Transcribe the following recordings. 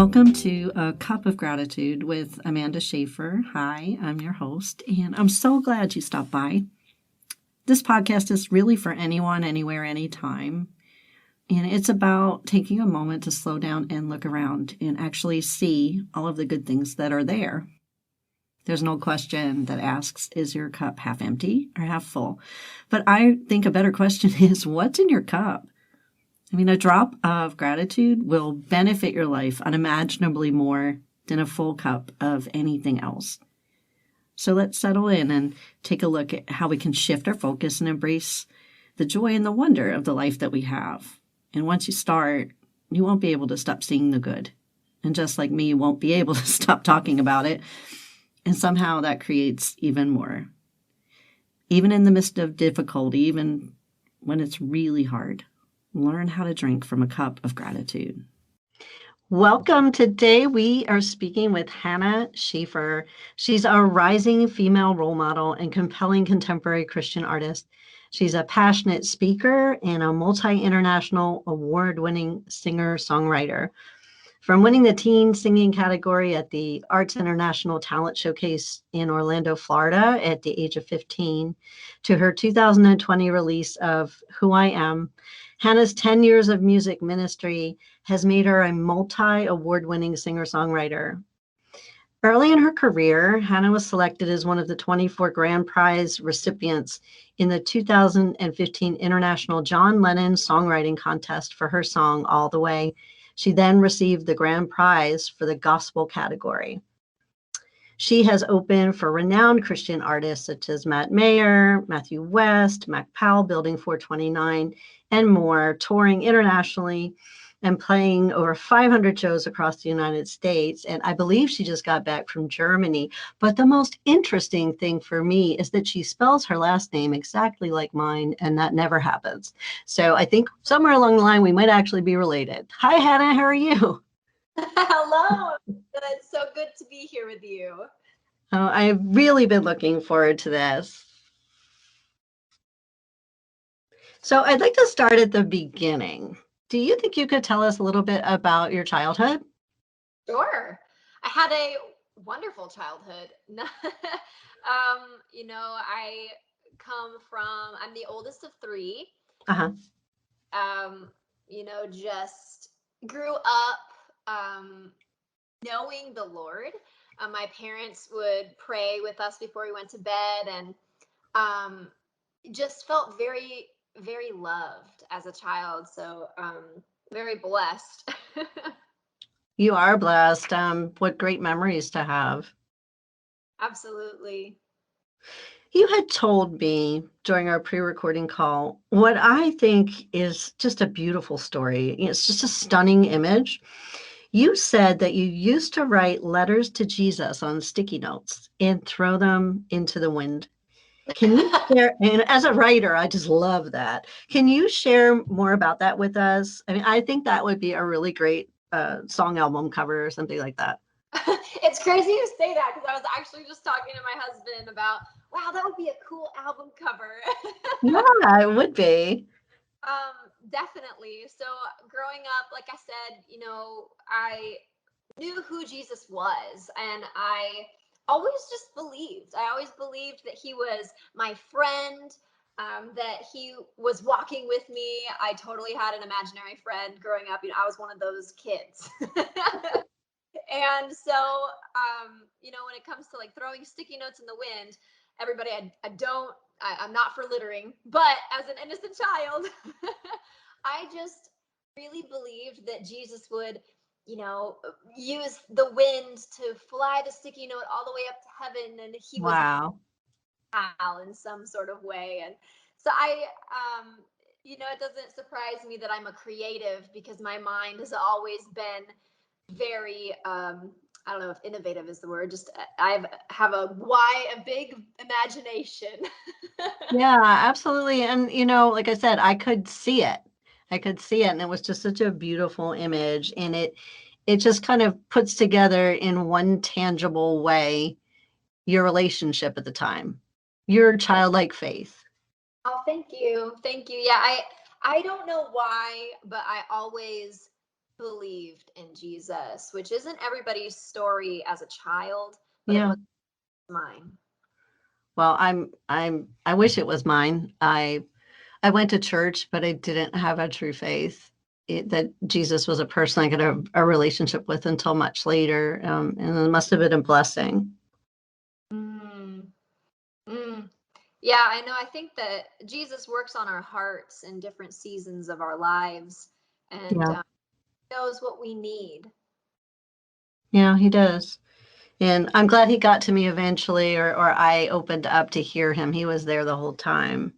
Welcome to A Cup of Gratitude with Amanda Schaefer. Hi, I'm your host, and I'm so glad you stopped by. This podcast is really for anyone, anywhere, anytime. And it's about taking a moment to slow down and look around and actually see all of the good things that are there. There's no question that asks, is your cup half empty or half full? But I think a better question is, what's in your cup? I mean, a drop of gratitude will benefit your life unimaginably more than a full cup of anything else. So let's settle in and take a look at how we can shift our focus and embrace the joy and the wonder of the life that we have. And once you start, you won't be able to stop seeing the good. And just like me, you won't be able to stop talking about it. And somehow that creates even more. Even in the midst of difficulty, even when it's really hard. Learn how to drink from a cup of gratitude. Welcome. Today we are speaking with Hannah Schaefer. She's a rising female role model and compelling contemporary Christian artist. She's a passionate speaker and a multi-international award-winning singer-songwriter. From winning the teen singing category at the Arts International Talent Showcase in Orlando, Florida at the age of 15, to her 2020 release of Who I Am, Hannah's 10 years of music ministry has made her a multi-award-winning singer-songwriter. Early in her career, Hannah was selected as one of the 24 grand prize recipients in the 2015 International John Lennon Songwriting Contest for her song All the Way. She then received the grand prize for the gospel category. She has opened for renowned Christian artists such as Matt Maher, Matthew West, Powell, Building 429, and more, touring internationally and playing over 500 shows across the United States. And I believe she just got back from Germany. But the most interesting thing for me is that she spells her last name exactly like mine, and that never happens. So I think somewhere along the line, we might actually be related. Hi, Hannah, how are you? Hello. It's so good to be here with you. Oh, I've really been looking forward to this. So I'd like to start at the beginning. Do you think you could tell us a little bit about your childhood? Sure. I had a wonderful childhood. I I'm the oldest of three. Uh-huh. Just grew up knowing the Lord. My parents would pray with us before we went to bed, and just felt very, very loved as a child. So very blessed. You are blessed. What great memories to have. Absolutely. You had told me during our pre-recording call what I think is just a beautiful story. It's just a stunning image. You said that you used to write letters to Jesus on sticky notes and throw them into the wind. Can you share, and as a writer, I just love that. Can you share more about that with us? I mean, I think that would be a really great song album cover or something like that. It's crazy you say that, because I was actually just talking to my husband about, wow, that would be a cool album cover. Yeah, it would be. Definitely. So growing up, like I said, I knew who Jesus was, and I always believed that he was my friend, that he was walking with me. I totally had an imaginary friend growing up. I was one of those kids. And so, when it comes to like throwing sticky notes in the wind, everybody, I'm not for littering, but as an innocent child, I just really believed that Jesus would, use the wind to fly the sticky note all the way up to heaven, and he was Wow. in some sort of way. And so it doesn't surprise me that I'm a creative, because my mind has always been very, I don't know if innovative is the word, just I have a big imagination. Yeah, absolutely. And, like I said, I could see it. And it was just such a beautiful image. And it just kind of puts together in one tangible way your relationship at the time, your childlike faith. Oh, thank you. Thank you. Yeah, I don't know why, but I always believed in Jesus, which isn't everybody's story as a child, but it Yeah. was mine. Well, I wish it was mine. I went to church, but I didn't have a true faith that Jesus was a person I could have a relationship with until much later. And it must have been a blessing. Mm, mm. Yeah, I know. I think that Jesus works on our hearts in different seasons of our lives and Yeah. knows what we need. Yeah, he does. And I'm glad he got to me eventually, or I opened up to hear him. He was there the whole time.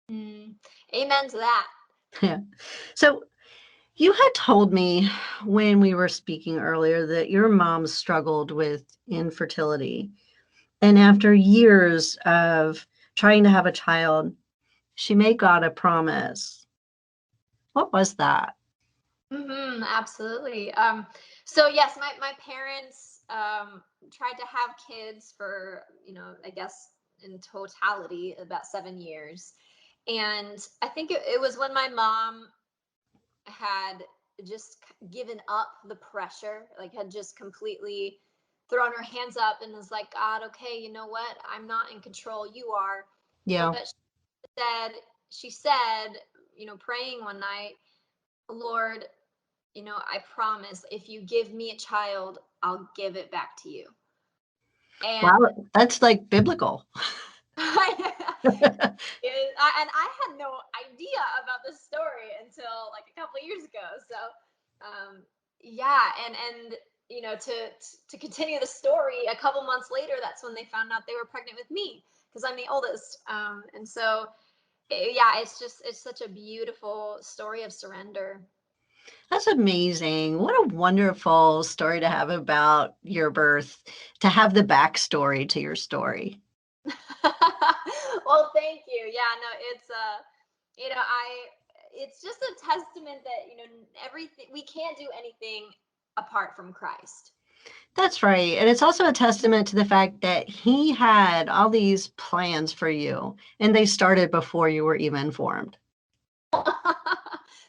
Mm. Amen to that. Yeah. So you had told me when we were speaking earlier that your mom struggled with infertility. And after years of trying to have a child, she made God a promise. What was that? Absolutely. So yes, my parents tried to have kids for, I guess in totality about 7 years. And I think it was when my mom had just given up the pressure, like had just completely thrown her hands up and was like, God, okay, you know what? I'm not in control. You are. Yeah. But she said, praying one night, Lord, I promise if you give me a child, I'll give it back to you. Wow. And That's like biblical. and I had no idea about this story until like a couple of years ago. So, yeah, and to continue the story, a couple months later, that's when they found out they were pregnant with me because I'm the oldest. And so, yeah, it's such a beautiful story of surrender. That's amazing. What a wonderful story to have about your birth, to have the backstory to your story. Well, thank you. Yeah, no, I it's just a testament that, everything, we can't do anything apart from Christ. That's right. And it's also a testament to the fact that he had all these plans for you, and they started before you were even formed.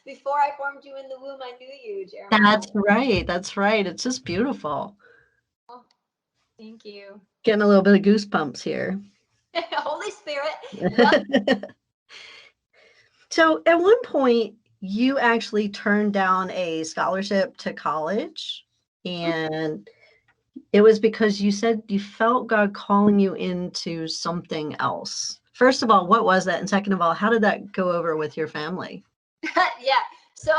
Before I formed you in the womb, I knew you, Jeremiah. That's right. That's right. It's just beautiful. Oh, thank you. Getting a little bit of goosebumps here. Holy Spirit, well, So at one point, you actually turned down a scholarship to college, and it was because you said you felt God calling you into something else. First of all, what was that? And second of all, how did that go over with your family? yeah. So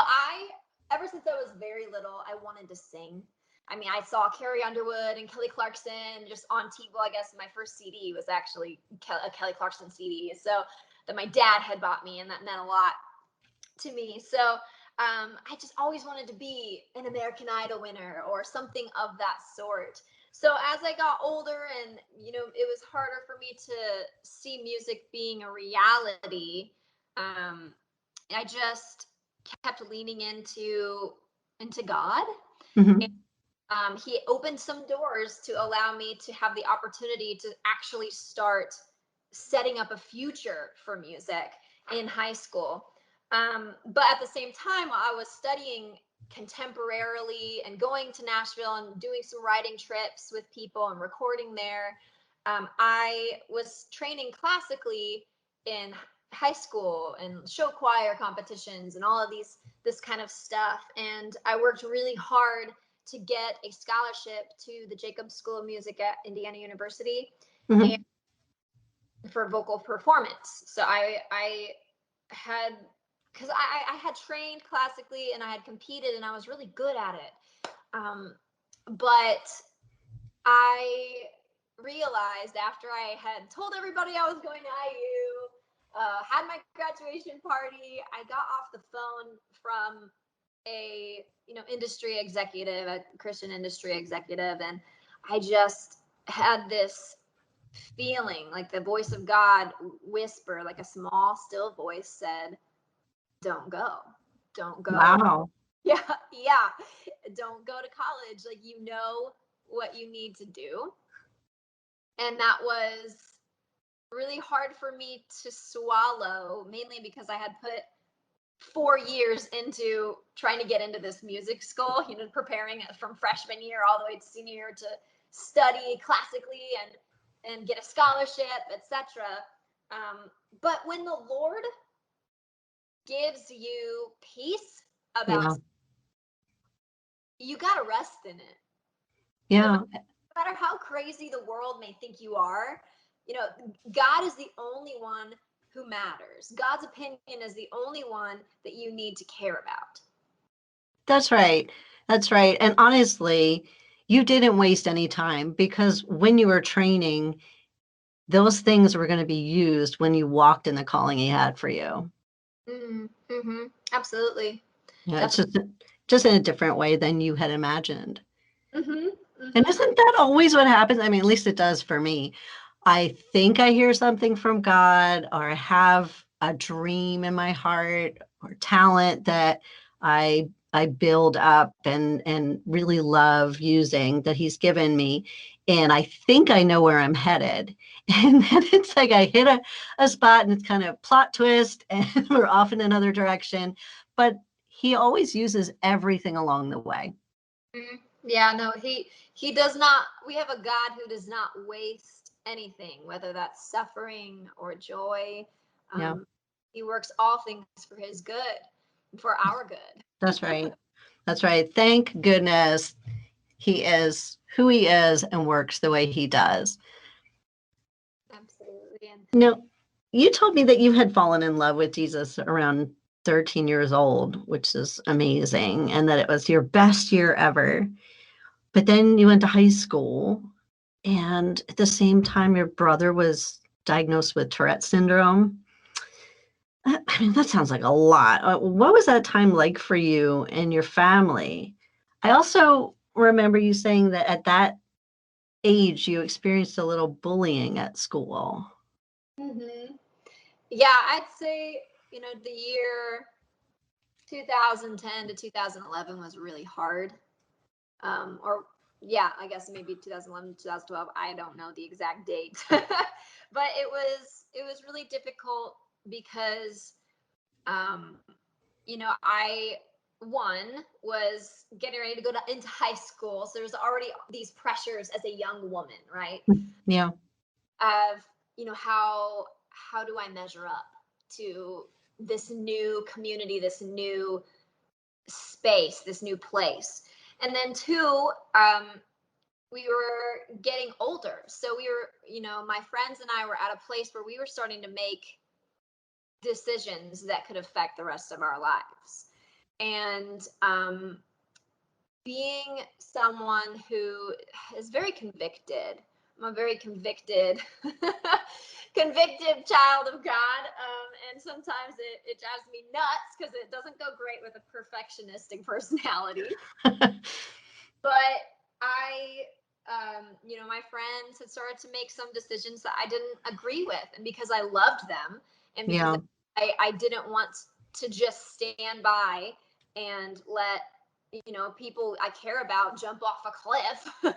ever since I was very little, I wanted to sing. I mean, I saw Carrie Underwood and Kelly Clarkson just on TV. Well, I guess my first CD was actually a Kelly Clarkson CD. So that my dad had bought me, and that meant a lot to me. So I just always wanted to be an American Idol winner or something of that sort. So as I got older and, it was harder for me to see music being a reality, um, I just kept leaning into God. And, Mhm. he opened some doors to allow me to have the opportunity to actually start setting up a future for music in high school. But at the same time, while I was studying contemporarily and going to Nashville and doing some writing trips with people and recording there, I was training classically in high school and show choir competitions and all of this kind of stuff. And I worked really hard to get a scholarship to the Jacobs School of Music at Indiana University and Mhm. for vocal performance. So I had because I had trained classically and I had competed and I was really good at it. But I realized after I had told everybody I was going to IU, had my graduation party, I got off the phone from a industry executive, a Christian industry executive, and I just had this feeling like the voice of God whisper, like a small still voice said, "Don't go, don't go." Wow. Yeah, yeah, don't go to college. Like, what you need to do. And that was really hard for me to swallow, mainly because I had put 4 years into trying to get into this music school, preparing from freshman year all the way to senior year to study classically and get a scholarship, etc. But when the Lord gives you peace about, Yeah. you got to rest in it. Yeah. No matter how crazy the world may think you are, God is the only one who matters. God's opinion is the only one that you need to care about. That's right. That's right. And honestly, you didn't waste any time, because when you were training, those things were going to be used when you walked in the calling he had for you. Mm-hmm. Absolutely. Yeah, it's just in a different way than you had imagined. Mm-hmm. Mm-hmm. And isn't that always what happens? I mean, at least it does for me. I think I hear something from God, or I have a dream in my heart or talent that I build up and really love using, that he's given me. And I think I know where I'm headed. And then it's like I hit a spot and it's kind of plot twist and we're off in another direction. But he always uses everything along the way. Mm-hmm. Yeah, no, he does not. We have a God who does not waste anything, whether that's suffering or joy. Yeah, He works all things for his good, for our good. that's right. That's right. Thank goodness he is who he is and works the way he does. Absolutely. And Now, you told me that you had fallen in love with Jesus around 13 years old, which is amazing, and that it was your best year ever. But then you went to high school, and at the same time, your brother was diagnosed with Tourette syndrome. I mean, that sounds like a lot. What was that time like for you and your family? I also remember you saying that at that age, you experienced a little bullying at school. mm-hmm. Yeah, I'd say, the year 2010 to 2011 was really hard. Or yeah, I guess maybe 2011, 2012. I don't know the exact date, but it was really difficult because, I was getting ready to go into high school, so there's already these pressures as a young woman, right? Yeah, Of how do I measure up to this new community, this new space, this new place. And then two, we were getting older. So we were, my friends and I were at a place where we were starting to make decisions that could affect the rest of our lives. And being someone who is very convicted, I'm a very convicted, convicted child of God. And sometimes it drives me nuts because it doesn't go great with a perfectionistic personality. But my friends had started to make some decisions that I didn't agree with. And because I loved them and because yeah, I didn't want to just stand by and let, people I care about jump off a cliff,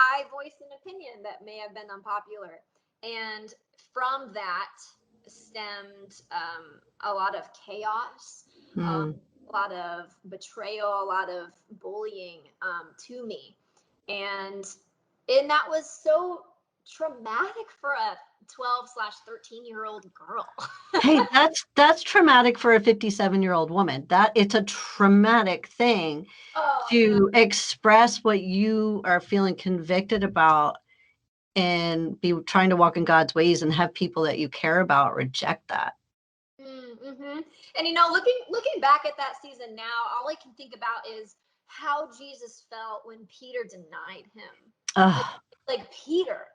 I voiced an opinion that may have been unpopular. And from that stemmed a lot of chaos, mm. a lot of betrayal, a lot of bullying to me. And that was so traumatic for a 12/13-year-old girl. Hey, that's traumatic for a 57-year-old woman. That it's a traumatic thing Oh, no. to express what you are feeling convicted about and be trying to walk in God's ways and have people that you care about reject that. Mm-hmm. And looking back at that season now, all I can think about is how Jesus felt when Peter denied him. Like, Ugh, like Peter,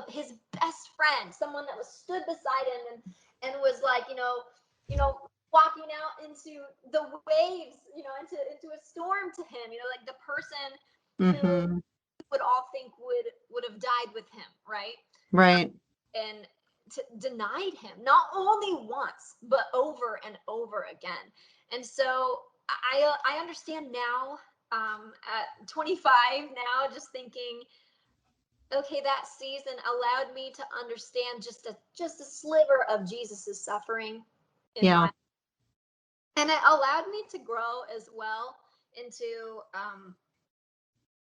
his best friend, someone that was stood beside him and was like, walking out into the waves, into a storm to him, like the person who mhm, would all think would have died with him, right? right. And denied him not only once but over and over again. And so I understand now, at 25 now, just thinking, okay, that season allowed me to understand just a sliver of Jesus's suffering in Yeah. my And it allowed me to grow as well into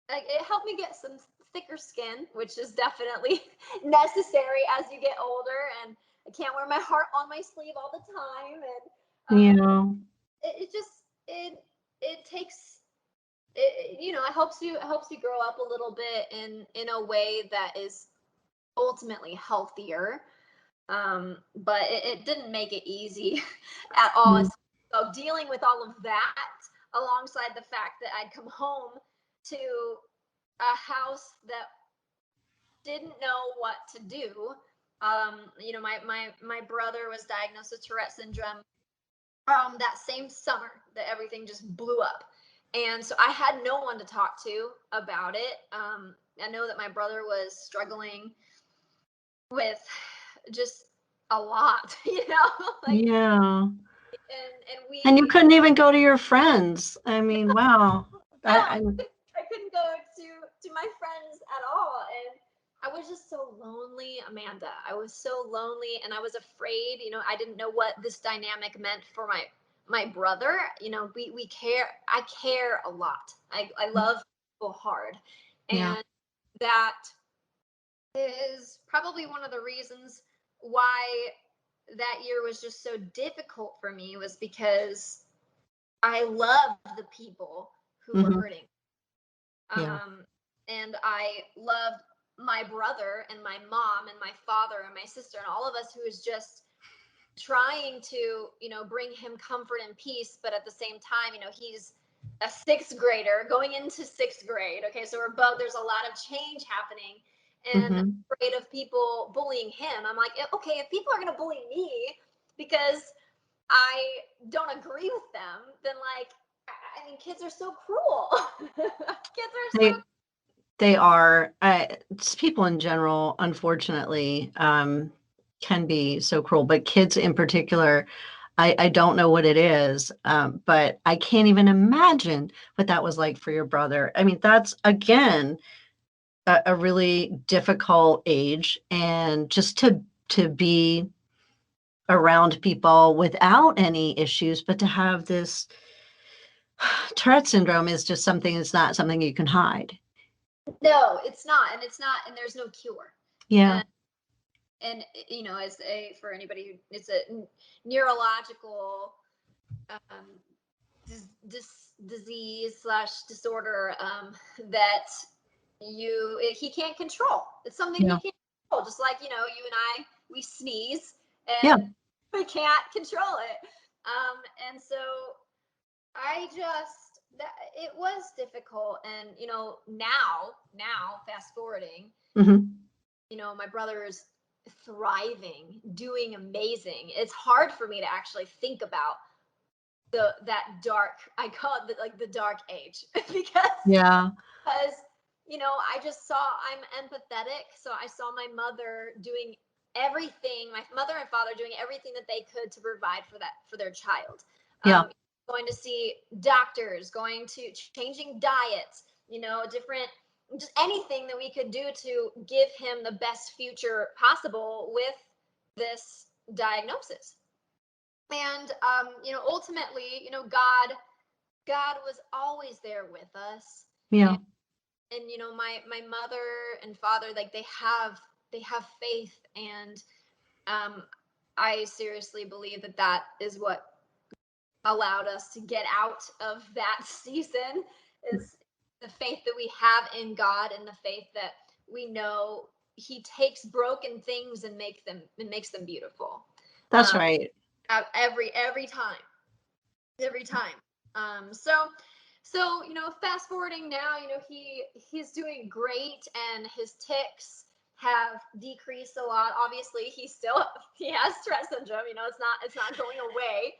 like it helped me get some thicker skin, which is definitely necessary as you get older. And I can't wear my heart on my sleeve all the time. And Yeah. it just it takes it, you know, it helps you grow up a little bit in a way that is ultimately healthier. But it didn't make it easy at all. Mm. So dealing with all of that alongside the fact that I'd come home to a house that didn't know what to do. You know, my brother was diagnosed with Tourette syndrome that same summer that everything just blew up. And so I had no one to talk to about it. I know that my brother was struggling with just a lot, you know, like, Yeah. and And you we, couldn't even go to your friends. I mean, wow. no, I I couldn't go to my friends at all. And I was just so lonely, Amanda. I was so lonely, and I was afraid, you know, I didn't know what this dynamic meant for my brother. You know, we care, I care a lot. I love people hard. yeah. And that is probably one of the reasons why that year was just so difficult for me, was because I loved the people who were Hmm. hurting. Yeah. And I loved my brother and my mom and my father and my sister and all of us, who was just trying to, you know, bring him comfort and peace. But at the same time, you know, he's a sixth grader going into sixth grade. Okay. So we're both, there's a lot of change happening, and Hmm. afraid of people bullying him. I'm like, okay, if people are going to bully me because I don't agree with them, then like, I mean, kids are so cruel. Kids are so. They they are. Just people in general, unfortunately, can be so cruel. But kids in particular, I don't know what it is, but I can't even imagine what that was like for your brother. I mean, that's again a really difficult age, and just to be around people without any issues, but to have this Tourette syndrome is just something, it's not something you can hide. No, it's not, and it's not, and there's no cure. Yeah. And you know, as a, for anybody who, it's a neurological um, disease slash disorder that he can't control. It's something he Yeah. can't control. Just like, you know, you and I, we sneeze Yeah. and we can't control it. And so I just, that it was difficult. And you know, now fast forwarding, Hmm. you know, my brother is thriving, doing amazing. It's hard for me to actually think about that dark, I call it like the dark age, Yeah. because you know, I just saw, I'm empathetic, so I saw my mother doing everything, my mother and father doing everything that they could to provide for that, for their child. Yeah. Going to see doctors, going to changing diets, you know, different, just anything that we could do to give him the best future possible with this diagnosis. And you know, ultimately, you know, God was always there with us. Yeah. And you know, my mother and father, like they have faith. And um I seriously believe that that is what allowed us to get out of that season, is the faith that we have in God, and the faith that we know he takes broken things and makes them beautiful. That's um right. every time, every time. So you know, fast forwarding now, you know, he's doing great, and his tics have decreased a lot. Obviously, he has Tourette syndrome. You know, it's not going away.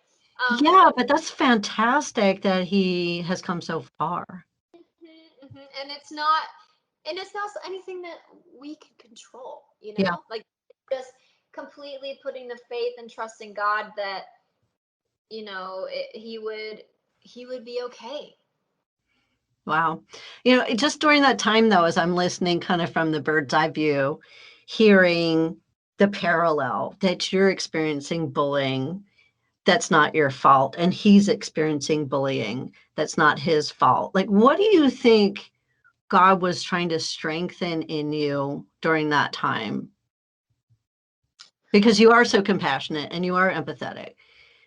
Yeah, But but that's fantastic that he has come so far. and it's not anything that we can control. You Yeah. know, like just completely putting the faith and trust in God that, you know, he would be okay. Wow. Just during that time, though, as I'm listening kind of from the bird's eye view, hearing the parallel that you're experiencing bullying, that's not your fault, and he's experiencing bullying that's not his fault. Like, what do you think God was trying to strengthen in you during that time? Because you are so compassionate and you are empathetic.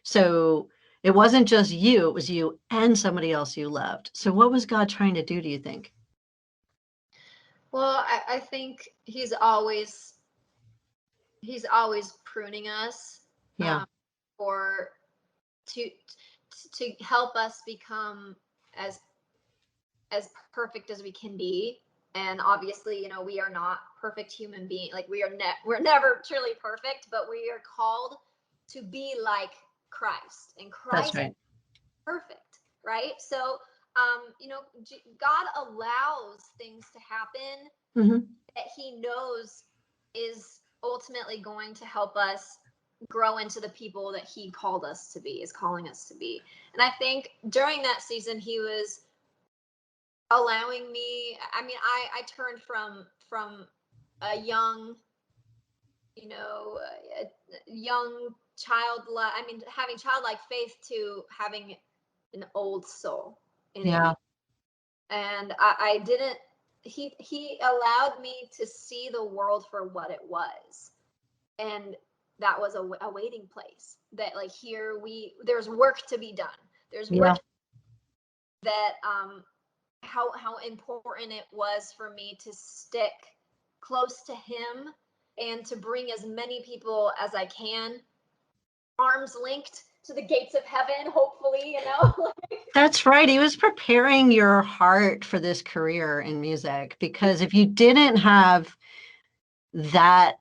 So it wasn't just you, it was you and somebody else you loved. So what was God trying to do, do you think? Well, I think he's always pruning us, Yeah, for to to help us become as perfect as we can be. And obviously, we are not perfect human beings. Like, we're never truly perfect, but we are called to be like Christ, and that's Christ is right. perfect, right? So, God allows things to happen Mm-hmm. that he knows is ultimately going to help us grow into the people that he called us to be, is calling us to be. And I think during that season, he was allowing me. I mean, I turned from a young, a young child. I mean, having childlike faith to having an old soul in Yeah, me. And I didn't. He allowed me to see the world for what it was, and that was a waiting place. That, like, there's work to be done. There's yeah, work that how important it was for me to stick close to him and to bring as many people as I can, arms linked to the gates of heaven, hopefully. that's right. He was preparing your heart for this career in music, because if you didn't have that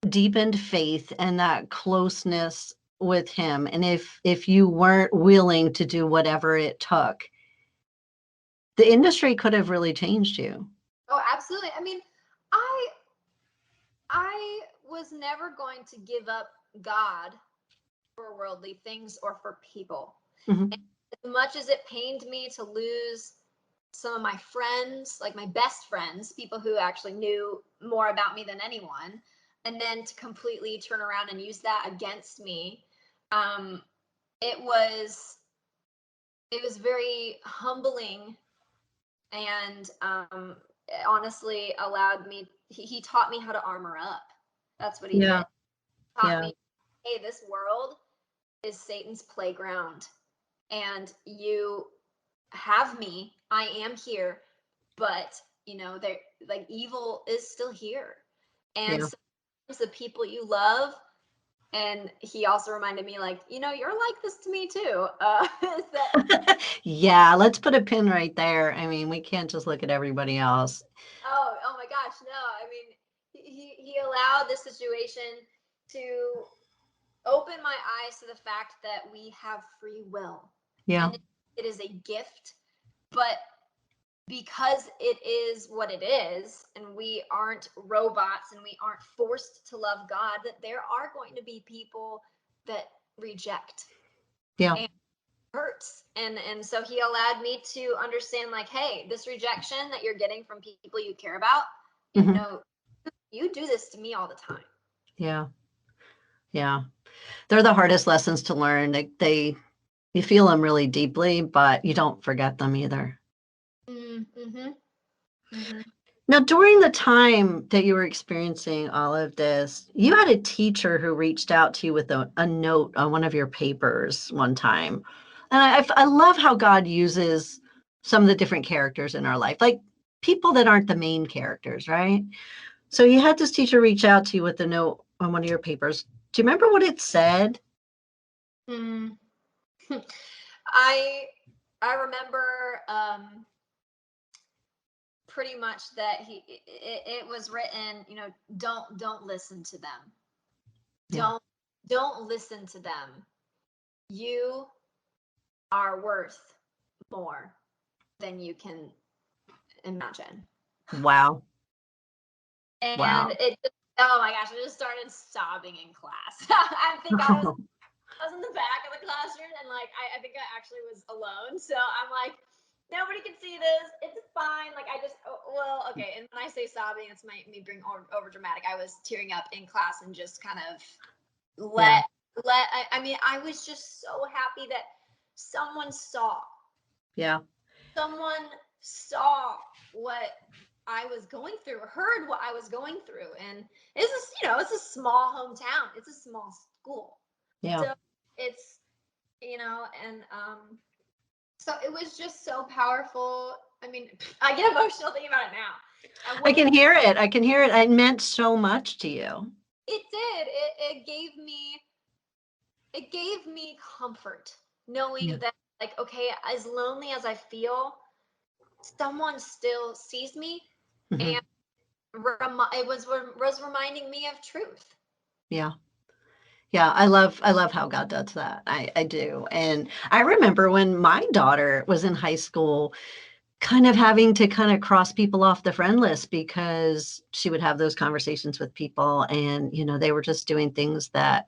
deepened faith and that closeness with him, and if you weren't willing to do whatever it took, the industry could have really changed you. Oh, absolutely. I mean, I I was never going to give up God for worldly things or for people. Mm-hmm. And as much as it pained me to lose some of my friends, like my best friends, people who actually knew more about me than anyone, and then to completely turn around and use that against me, um, it was very humbling, and honestly allowed me. He taught me how to armor up. That's what he Yeah, did. Taught yeah, me, hey, this world is Satan's playground, and you have me. I am here, but there, like, evil is still here, and yeah. sometimes the people you love. And he also reminded me, like, you're like this to me too. Is that Yeah, let's put a pin right there. I mean, we can't just look at everybody else. oh my gosh, no. I mean, he allowed this situation to open my eyes to the fact that we have free will, Yeah, and it is a gift, but because it is what it is, and we aren't robots, and we aren't forced to love God, that there are going to be people that reject, yeah. and it hurts. And so he allowed me to understand, like, hey, this rejection that you're getting from people you care about, Hmm. you do this to me all the time. Yeah, yeah. They're the hardest lessons to learn. You feel them really deeply, but you don't forget them either. Mm-hmm. Mm-hmm. Now, during the time that you were experiencing all of this, you had a teacher who reached out to you with a note on one of your papers one time. And I love how God uses some of the different characters in our life, like people that aren't the main characters, right? So you had this teacher reach out to you with a note on one of your papers. Do you remember what it said? Mm. I I remember, pretty much that it was written, don't listen to them. Yeah. Don't listen to them. You are worth more than you can imagine. Wow. And Wow. it just, oh my gosh, I just started sobbing in class. I think I was in the back of the classroom, and, like, I think I actually was alone. So I'm like, nobody can see this. It's fine. Like, I just, well, okay. And when I say sobbing, it's me being over dramatic. I was tearing up in class and just kind of Yeah. I mean, I was just so happy that someone saw. Yeah. Someone saw what I was going through, heard what I was going through. And it's a small hometown. It's a small school. Yeah. So it's, and so it was just so powerful. I mean, I get emotional thinking about it now. I can hear it. I can hear it. It meant so much to you. It did. It gave me comfort knowing that, like, okay, as lonely as I feel, someone still sees me, Mm-hmm. and it was reminding me of truth. Yeah. Yeah, I love how God does that. I do. And I remember when my daughter was in high school, kind of having to kind of cross people off the friend list because she would have those conversations with people and, they were just doing things that,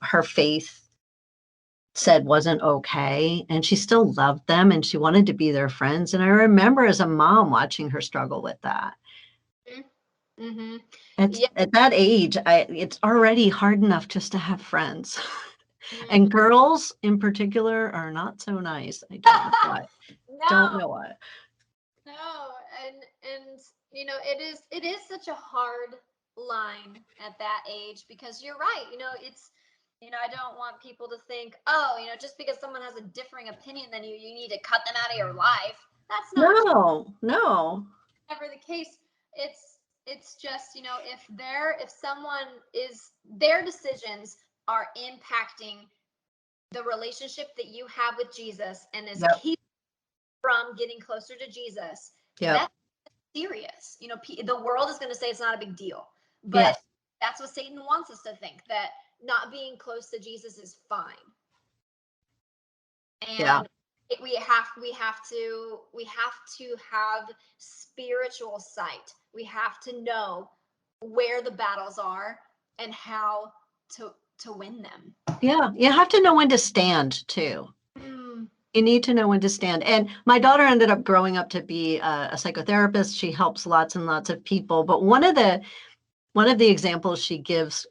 her faith said wasn't okay. And she still loved them and she wanted to be their friends. And I remember as a mom watching her struggle with that. Mm-hmm. At, Yeah. at that age, it's already hard enough just to have friends. Mm. And girls in particular are not so nice. I don't know why. Don't No, know why. no, and it is such a hard line at that age, because you're right. It's I don't want people to think, oh, just because someone has a differing opinion than you need to cut them out of your life. That's not No, no. ever the case. It's just, if someone is their decisions are impacting the relationship that you have with Jesus and is Yep. keeping from getting closer to Jesus, Yep. that's serious. The world is going to say it's not a big deal, but Yes. that's what Satan wants us to think, that not being close to Jesus is fine. Yeah. And we have to have spiritual sight. We have to know where the battles are and how to win them. Yeah. You have to know when to stand too. Mm. You need to know when to stand. And my daughter ended up growing up to be a psychotherapist. She helps lots and lots of people. But one of the examples she gives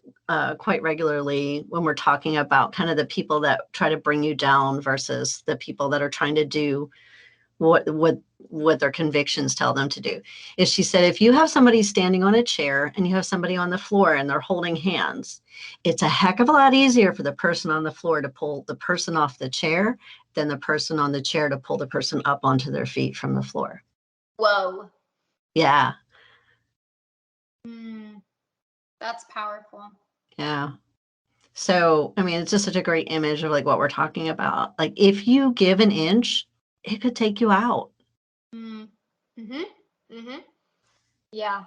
quite regularly when we're talking about kind of the people that try to bring you down versus the people that are trying to do what their convictions tell them to do is she said, if you have somebody standing on a chair and you have somebody on the floor and they're holding hands, it's a heck of a lot easier for the person on the floor to pull the person off the chair than the person on the chair to pull the person up onto their feet from the floor. Whoa. Yeah. That's powerful. Yeah. So, I mean, it's just such a great image of like what we're talking about. Like if you give an inch, it could take you out. Mm-hmm. Mm-hmm. Yeah.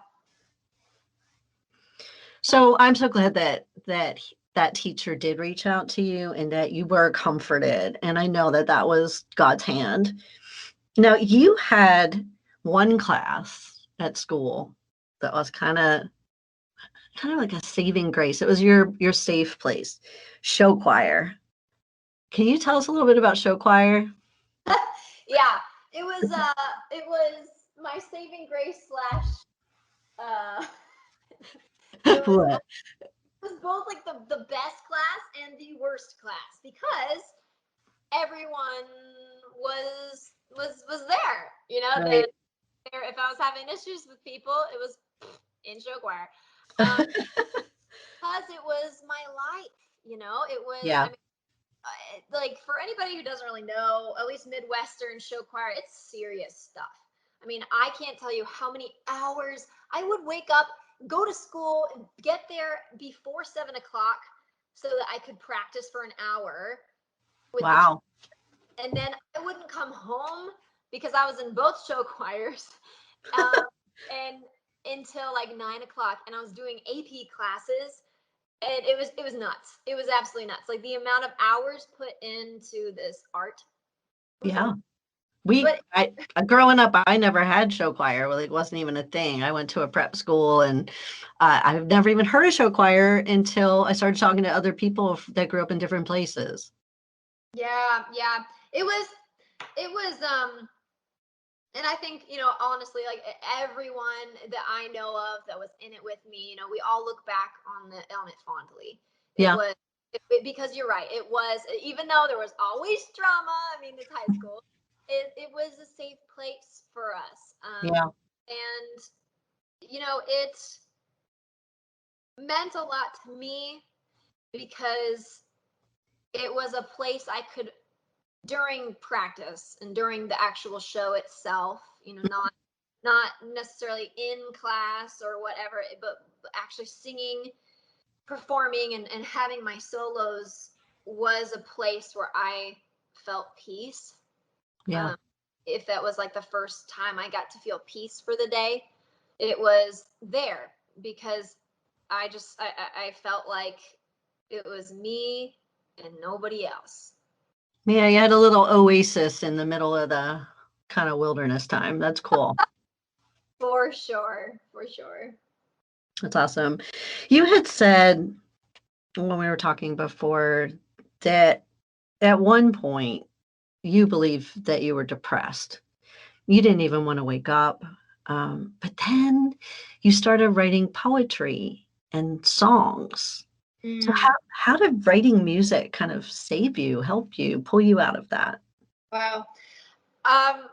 So I'm so glad that teacher did reach out to you and that you were comforted. And I know that that was God's hand. Now you had one class at school that was kind of like a saving grace. It was your safe place, show choir. Can you tell us a little bit about show choir? Yeah. It was my saving grace slash uh it was What? both like the best class and the worst class, because everyone was there. Right. If I was having issues with people, it was in show choir. Because it was my life. It was. I Yeah. mean, like, for anybody who doesn't really know, at least Midwestern show choir, it's serious stuff. I mean, I can't tell you how many hours I would wake up, go to school, get there before 7 o'clock so that I could practice for an hour with the Wow. and then I wouldn't come home because I was in both show choirs, and until like 9 o'clock, and I was doing AP classes, and it was nuts. It was absolutely nuts. Like, the amount of hours put into this art was Yeah. but Growing up, I never had show choir. Well, it wasn't even a thing. I went to a prep school and I've never even heard of show choir until I started talking to other people that grew up in different places. yeah, it was and I think, honestly, like, everyone that I know of that was in it with me, we all look back on it fondly. It Yeah. was Because you're right. It was, even though there was always drama, I mean, it's high school, it was a safe place for us. Yeah. And, it meant a lot to me because it was a place I could, during practice and during the actual show itself, not necessarily in class or whatever, but actually singing, performing, and having my solos was a place where I felt peace. Yeah. If that was like the first time I got to feel peace for the day, it was there because I felt like it was me and nobody else. Yeah, you had a little oasis in the middle of the kind of wilderness time. That's cool. For sure, for sure. That's awesome. You had said when we were talking before that at one point you believed that you were depressed. You didn't even want to wake up. But then you started writing poetry and songs. So how did writing music kind of save you, help you, pull you out of that? Wow. I'm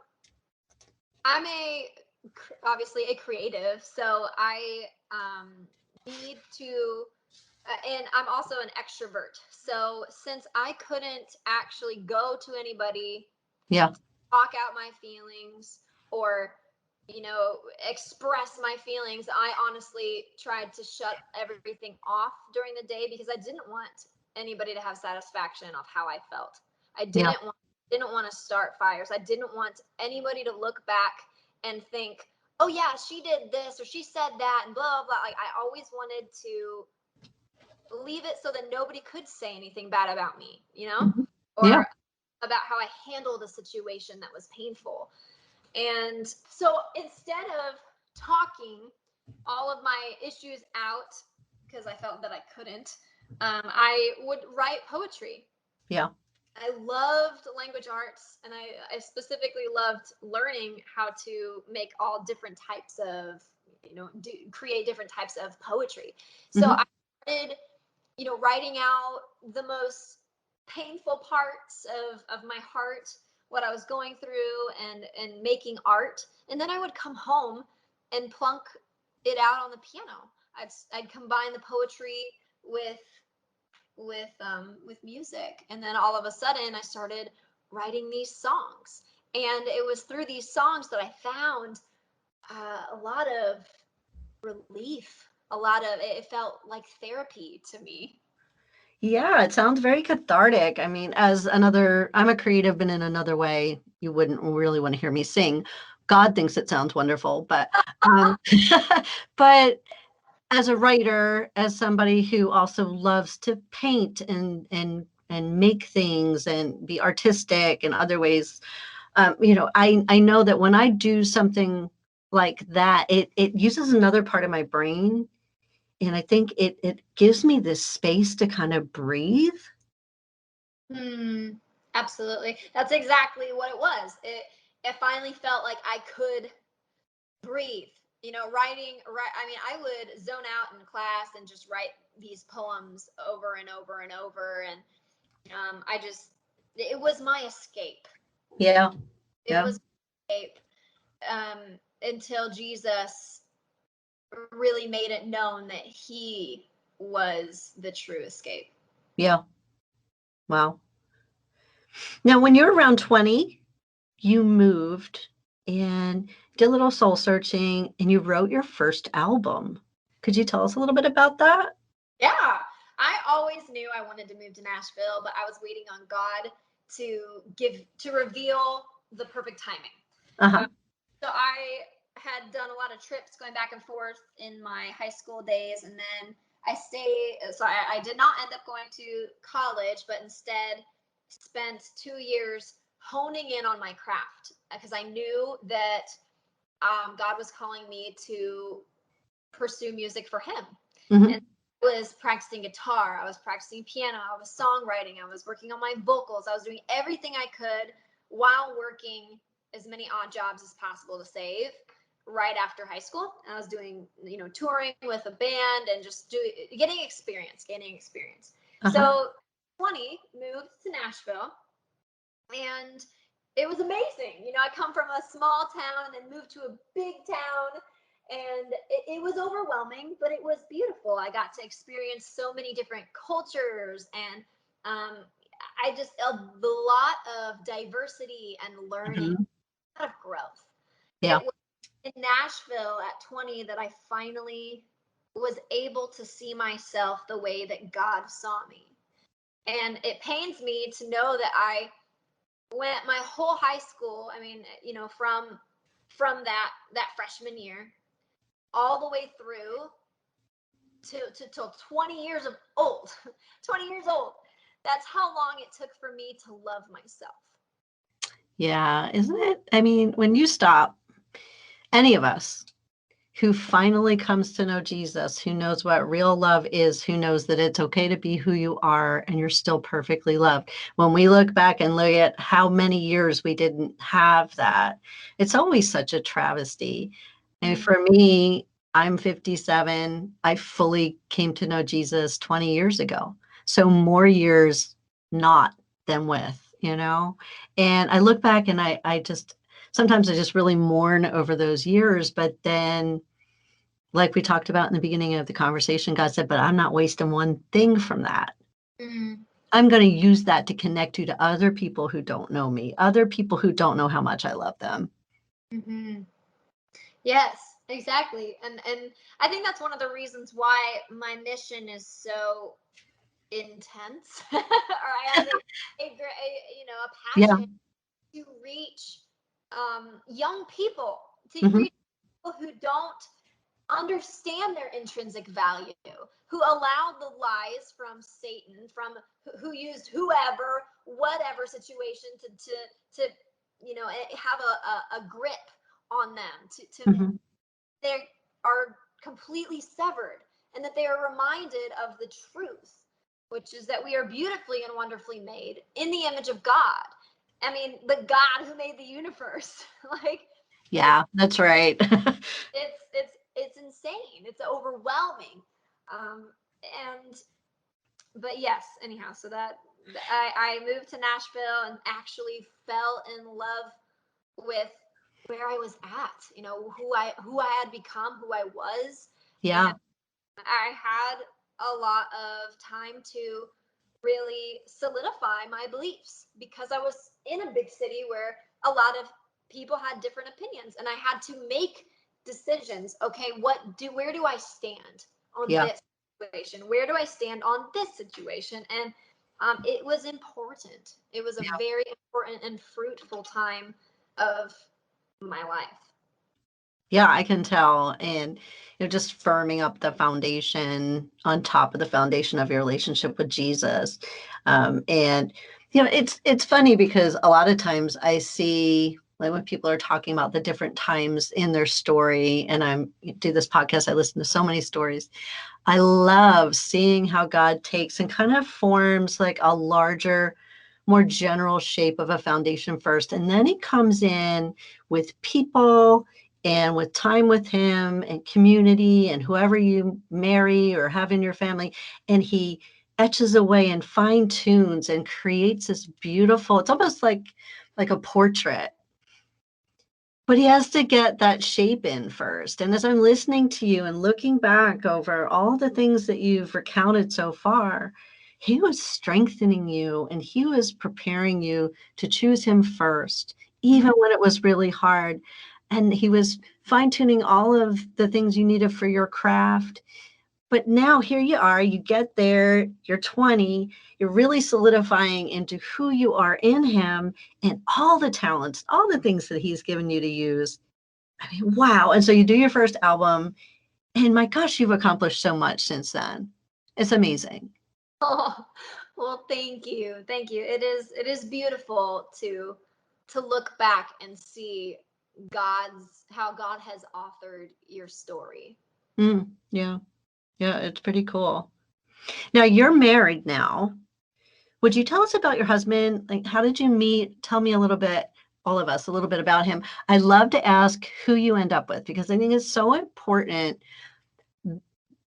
obviously a creative, so I need to, and I'm also an extrovert. So since I couldn't actually go to anybody, Yeah. talk out my feelings, or express my feelings, I honestly tried to shut everything off during the day because I didn't want anybody to have satisfaction of how I felt. I Yeah. didn't want to start fires. I didn't want anybody to look back and think, oh yeah, she did this or she said that and blah blah. Like, I always wanted to leave it so that nobody could say anything bad about me, Mhm. Yeah. or about how I handled a situation that was painful. And so instead of talking all of my issues out, because I felt that I couldn't, I would write poetry. Yeah. I loved language arts, and I specifically loved learning how to make all different types of, create different types of poetry. So Hmm. I started, writing out the most painful parts of my heart, what I was going through, and making art. And then I would come home and plunk it out on the piano. I'd combine the poetry with with music, and then all of a sudden I started writing these songs, and it was through these songs that I found a lot of relief. A lot of it felt like therapy to me. Yeah, it sounds very cathartic. I mean, I'm a creative, but in another way, you wouldn't really want to hear me sing. God thinks it sounds wonderful, um, but as a writer, as somebody who also loves to paint and make things and be artistic in other ways, I know that when I do something like that, it uses another part of my brain, and I think it gives me this space to kind of breathe. Hmm. Absolutely. That's exactly what it was. It finally felt like I could breathe. Writing, right? I mean, I would zone out in class and just write these poems over and over and over, and it was my escape. Yeah, It yeah, was escape, until Jesus really made it known that He was the true escape. yeah. Wow. Now, when you're around 20, you moved and did a little soul searching and you wrote your first album. Could you tell us a little bit about that? Yeah, I always knew I wanted to move to Nashville, but I was waiting on God to reveal the perfect timing. Uh-huh. Uh, so I had done a lot of trips going back and forth in my high school days, and then I did not end up going to college, but instead spent 2 years honing in on my craft because I knew that God was calling me to pursue music for Him. Hmm. And I was practicing guitar, I was practicing piano, I was songwriting, I was working on my vocals, I was doing everything I could while working as many odd jobs as possible to save right after high school. And I was doing, touring with a band and just gaining experience. Uh-huh. So 20, moved to Nashville, and it was amazing. I come from a small town and then moved to a big town, and it was overwhelming, but it was beautiful. I got to experience so many different cultures, and I just a lot of diversity and learning, Mhm. a lot of growth. Yeah. It was in Nashville at 20 that I finally was able to see myself the way that God saw me. And it pains me to know that I went my whole high school, I mean, from that freshman year all the way through to till 20 years of old. 20 years old. That's how long it took for me to love myself. Yeah. Isn't it? I mean, when you stop, any of us who finally comes to know Jesus, who knows what real love is, who knows that it's okay to be who you are and you're still perfectly loved. When we look back and look at how many years we didn't have that, it's always such a travesty. And Mm. for me, I'm 57. I fully came to know Jesus 20 years ago. So more years not than with. And I look back and I just, sometimes I just really mourn over those years, but then like we talked about in the beginning of the conversation, God said, but I'm not wasting one thing from that. Mm. I'm going to use that to connect you to other people who don't know me, other people who don't know how much I love them. Mm-hmm. Yes, exactly. And I think that's one of the reasons why my mission is so intense, or I have a Yeah. passion to reach young people, to Hmm. reach people who don't understand their intrinsic value, who allowed the lies from Satan, from who used whoever, whatever situation to have a grip on them, to Hmm. they are completely severed, and that they are reminded of the truth, which is that we are beautifully and wonderfully made in the image of God. I mean, the God who made the universe. Like, it's Yeah, that's right. it's insane. It's overwhelming. And but yes, anyhow, so that I moved to Nashville and actually fell in love with where I was at, who I had become, who I was. And Yeah. I had a lot of time to really solidify my beliefs, because I was in a big city where a lot of people had different opinions, and I had to make decisions. Okay, where do I stand on Yeah. this situation? Where do I stand on this situation? And it was important. It was a Yeah. very important and fruitful time of my life. Yeah, I can tell. And just firming up the foundation on top of the foundation of your relationship with Jesus. And it's funny because a lot of times I see like when people are talking about the different times in their story, and do this podcast, I listen to so many stories. I love seeing how God takes and kind of forms like a larger, more general shape of a foundation first. And then he comes in with people and with time with him and community and whoever you marry or have in your family. And he etches away and fine tunes and creates this beautiful, it's almost like a portrait, but he has to get that shape in first. And as I'm listening to you and looking back over all the things that you've recounted so far, he was strengthening you and he was preparing you to choose him first, even when it was really hard. And he was fine tuning all of the things you needed for your craft. But now here you are, you get there, you're 20, you're really solidifying into who you are in him and all the talents, all the things that he's given you to use. I mean, wow. And so you do your first album, and my gosh, you've accomplished so much since then. It's amazing. Oh, well, thank you. Thank you. It is beautiful to look back and see how God has authored your story. Yeah. Yeah, it's pretty cool. Now you're married now. Would you tell us about your husband? Like, how did you meet? Tell me a little bit, all of us, a little bit about him. I love to ask who you end up with because I think it's so important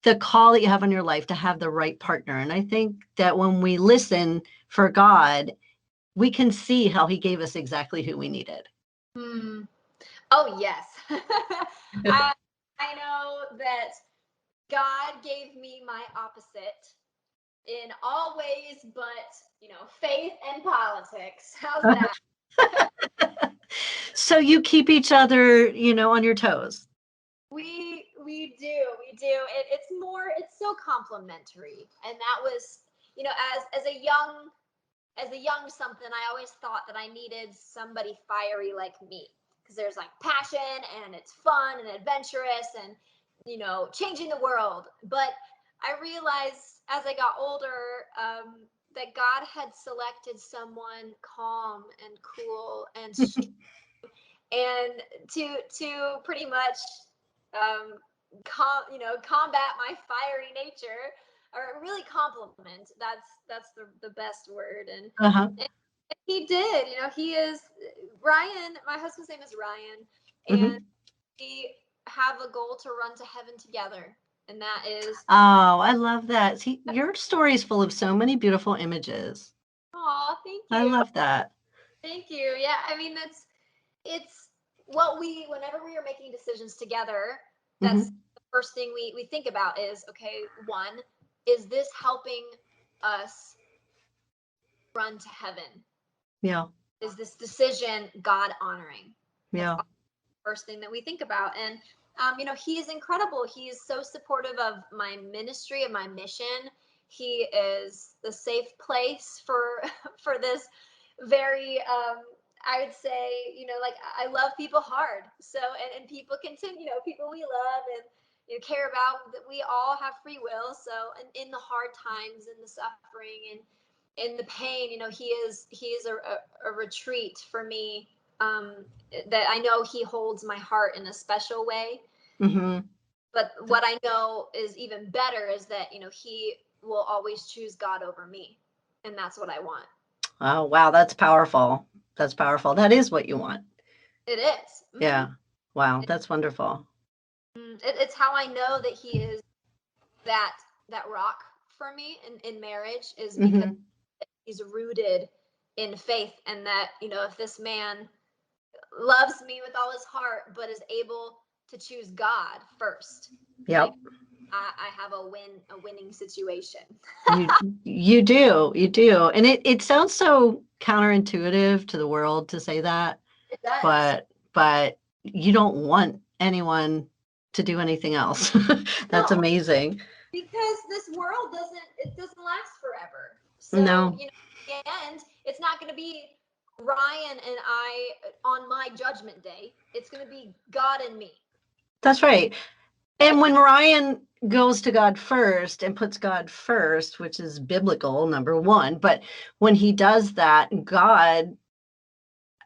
the call that you have on your life to have the right partner. And I think that when we listen for God, we can see how he gave us exactly who we needed. Hmm. Oh, yes. I know that God gave me my opposite in all ways, but, faith and politics. How's that? So you keep each other, on your toes. We do. It's so complimentary. And that was, as a young something, I always thought that I needed somebody fiery like me, because there's like passion and it's fun and adventurous and changing the world. But I realized as I got older, that God had selected someone calm and cool and and to pretty much um, combat my fiery nature, or really compliment. That's the best word. And he did. He is Ryan. My husband's name is Ryan, and we have a goal to run to heaven together. And that is. Oh, I love that. See, your story is full of so many beautiful images. Oh, thank you. I love that. Thank you. Yeah, I mean, it's whenever we are making decisions together, that's the first thing we think about is, okay, one, is this helping us run to heaven? Yeah. Is this decision God honoring? Yeah. That's the first thing that we think about. And he is incredible. He is so supportive of my ministry, of my mission. He is the safe place for for this very I would say, like, I love people hard. So, and people continue, people we love and care about, that we all have free will. So, and in the hard times and the suffering and in the pain, he is a retreat for me, that I know he holds my heart in a special way. But what I know is even better is that, he will always choose God over me. And that's what I want. Oh, wow. That's powerful. That's powerful. That is what you want. It is. Yeah. Wow. That's wonderful. It's how I know that he is that rock for me in marriage, is because he's rooted in faith, and that, if this man loves me with all his heart, but is able to choose God first. Yep. Like, I have a winning situation. You do. And it sounds so counterintuitive to the world to say that. It does. But you don't want anyone to do anything else. That's amazing. Because this world doesn't last forever. So, No. in the end, it's not going to be Ryan and I on my judgment day. It's going to be God and me. That's right. And when Ryan goes to God first and puts God first, which is biblical, number one, but when he does that, God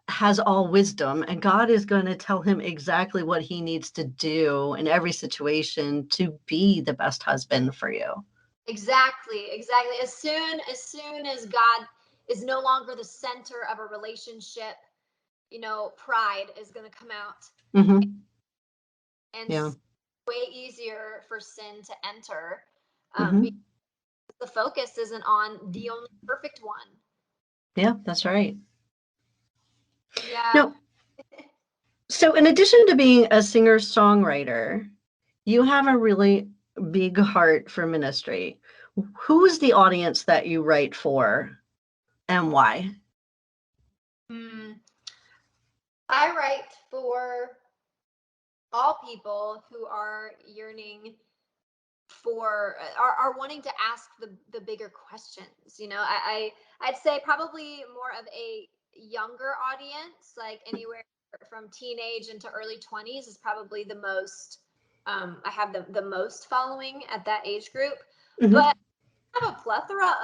has all wisdom, and God is going to tell him exactly what he needs to do in every situation to be the best husband for you. Exactly. As soon as God is no longer the center of a relationship, pride is going to come out. And it's way easier for sin to enter. The focus isn't on the only perfect one. Yeah, that's right. Yeah. Now, so in addition to being a singer-songwriter, you have a really big heart for ministry. Who's the audience that you write for and why? I write for all people who are yearning for, are wanting to ask the bigger questions. I'd say probably more of a younger audience, like anywhere from teenage into early 20s is probably the most, I have the most following at that age group. But I have a plethora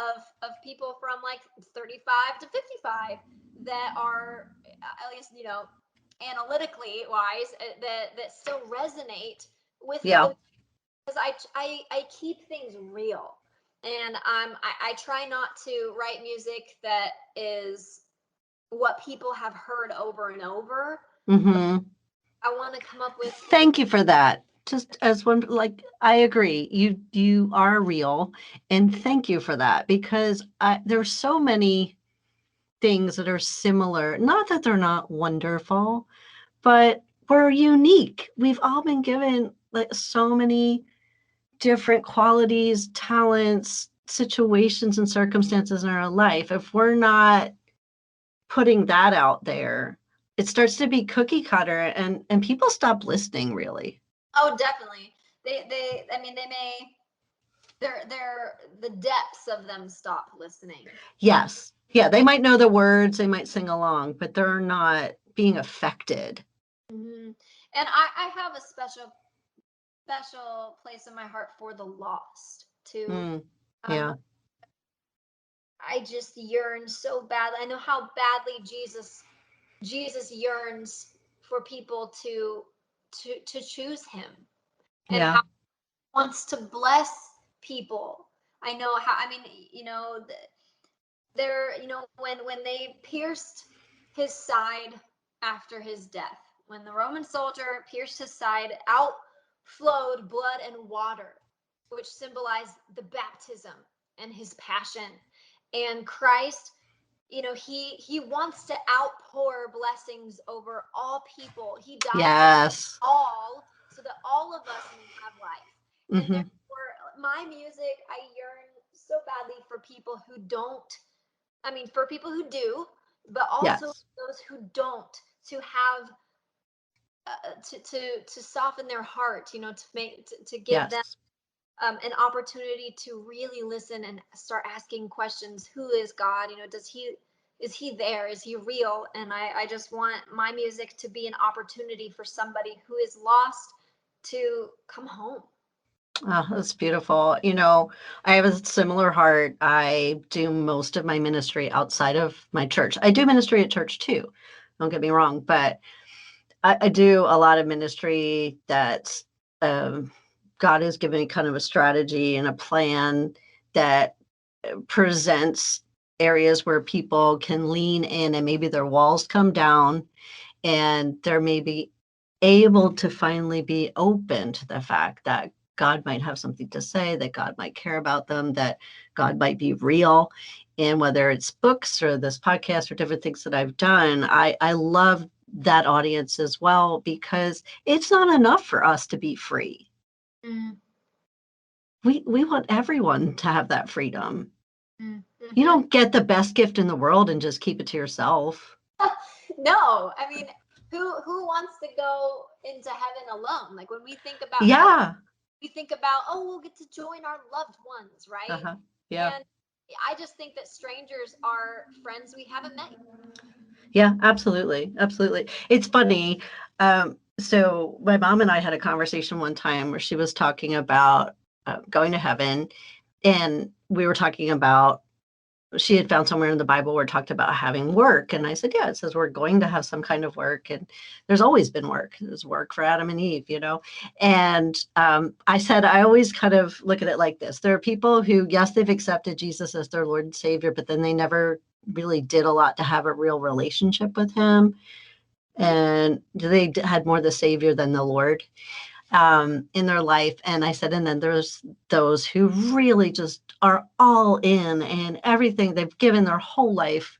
of people from like 35 to 55 that are, at least, analytically wise, that still resonate with the, because I keep things real, and I try not to write music that is what people have heard over and over. I want to come up with. Thank you for that. just as one, like, I agree. You are real, and thank you for that, because there's so many things that are similar. Not that they're not wonderful, but we're unique. We've all been given like so many different qualities, talents, situations, and circumstances in our life. If we're not putting that out there, it starts to be cookie cutter, and people stop listening, really. Oh, definitely. I mean, the depths of them stop listening. Yes. Yeah, they might know the words, they might sing along, but they're not being affected. Mm-hmm. And I have a special place in my heart for the lost too. Yeah. I just yearn so badly. I know how badly Jesus yearns for people to choose him, and Yeah. how he wants to bless people. I know how, I mean, when they pierced his side after his death, when the Roman soldier pierced his side, out flowed blood and water, which symbolized the baptism and his passion. And Christ, he wants to outpour blessings over all people. He died Yes. for all, so that all of us may have life. And Mm-hmm. therefore, my music, I yearn so badly for people who don't, I mean, for people who do, but also Yes. those who don't, to have to soften their heart, to give them Yes. an opportunity to really listen and start asking questions. Who is God? Is he there? Is he real? And I just want my music to be an opportunity for somebody who is lost to come home. Oh, that's beautiful. I have a similar heart. I do most of my ministry outside of my church. I do ministry at church too. Don't get me wrong, but I do a lot of ministry that God has given me kind of a strategy and a plan that presents areas where people can lean in, and maybe their walls come down, and they're maybe able to finally be open to the fact that God might have something to say, that God might care about them, that God might be real. And whether it's books or this podcast or different things that I've done, I love that audience as well, because it's not enough for us to be free. Mm-hmm. We want everyone to have that freedom. Mm-hmm. You don't get the best gift in the world and just keep it to yourself. No, I mean, who wants to go into heaven alone? Like, when we think about heaven, Yeah. we think about, oh, we'll get to join our loved ones, right? Uh-huh. Yeah. And I just think that strangers are friends we haven't met. Yeah, absolutely. Absolutely. It's funny. So my mom and I had a conversation one time where she was talking about going to heaven, and we were talking about, she had found somewhere in the Bible where it talked about having work. And I said, yeah, it says we're going to have some kind of work. And there's always been work. There's work for Adam and Eve. And I said, I always kind of look at it like this. There are people who, yes, they've accepted Jesus as their Lord and Savior, but then they never really did a lot to have a real relationship with him. And they had more the Savior than the Lord in their life. And I said, and then there's those who really just are all in, and everything, they've given their whole life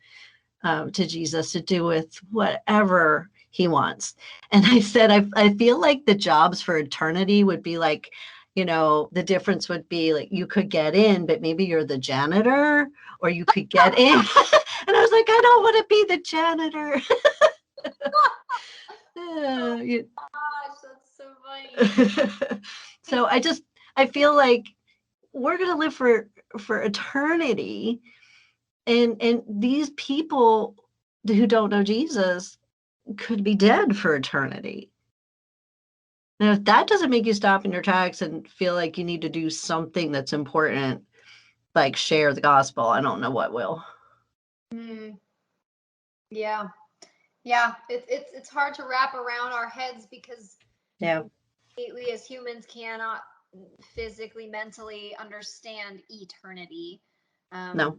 to Jesus to do with whatever he wants. And I said, I feel like the jobs for eternity would be like, the difference would be like you could get in, but maybe you're the janitor, or you could get in. And I was like, I don't want to be the janitor. Oh You- gosh, that's so funny. so I feel like we're going to live for eternity, and these people who don't know Jesus could be dead for eternity. Now, if that doesn't make you stop in your tracks and feel like you need to do something that's important, like share the gospel, I don't know what will. Yeah. Yeah, it's hard to wrap around our heads, because Yeah. we as humans cannot physically, mentally understand eternity. No.